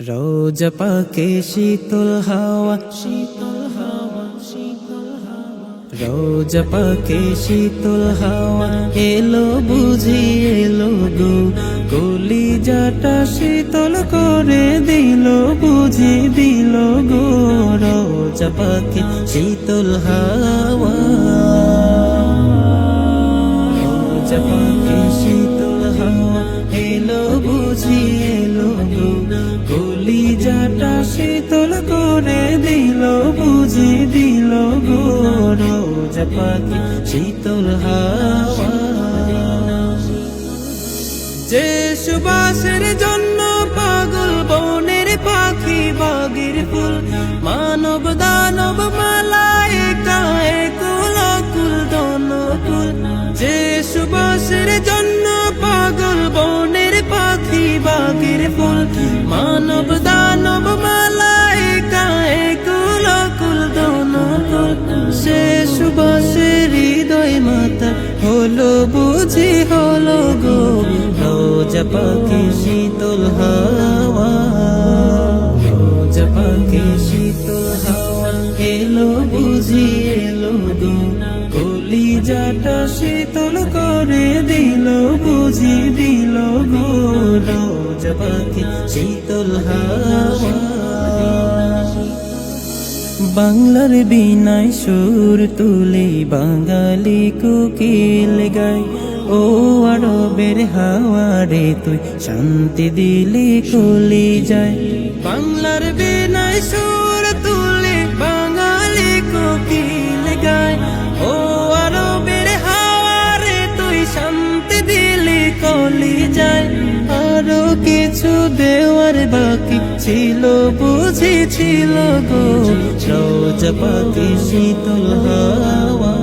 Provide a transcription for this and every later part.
রোজা পাকে শীতল হাওয়া, শীতল হাওয়া, শীতল হাওয়া। রোজা পাকে শীতল হাওয়া এলো বুঝি এলো গো, কলিজাটা শীতল করে দিল বুঝি দিল গো। রোজা পাকে শীতল হাওয়া, রোজা পাকে শীতল হাওয়া এলো বুঝি এলো গো, কলিজাটা শীতল করে দিল বুঝি দিল গো। রোজা পাকে শীতল হাওয়া, যে সুবাসের জন্য পাগল বনের পাখি বাগের ফুল, মানব দানব মালাইকা একুল কুল দনকুল। যে সুবাসের জন্য পাগল বনের পাখি বাগের ফুল, মানব দানব মালাইকা একুল কুল দনকুল। সে সুবাসের হৃদয় মাতা হলো বুঝি হলো গো, রোজা পাকে শীতল হাওয়া, রোজা পাকে শীতল হাওয়া এলো বুঝি এলো গো, কলিজাটা শীতল করে দিল বুঝি দিল গো। রোজা পাকে শীতল হাওয়া, বাংলার বিনায় সুর তুলে বাঙালি কোকিল গায়, ও আরবের হাওয়া রে তুই শান্তি দিলি কলি যায়। বাংলার বিনায় সুর তুলে বাঙালি কোকিল গায়, ও আরবের হাওয়া রে তুই শান্তি দিলি কলি যায়। আরো কিছু দেওয়ার বাকি ছিল বুঝি ছিল গো, রোজা পাকে শীতল হাওয়া,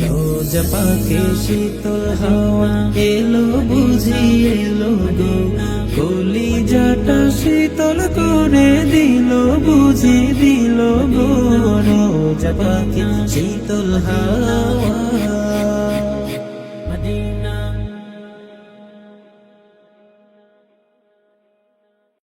রোজা পাকে শীতল হাওয়া এলো বুঝি এলো গো, কলিজাটা শীতল করে দিল বুঝি দিল গো। রোজা পাকে শীতল হাওয়া।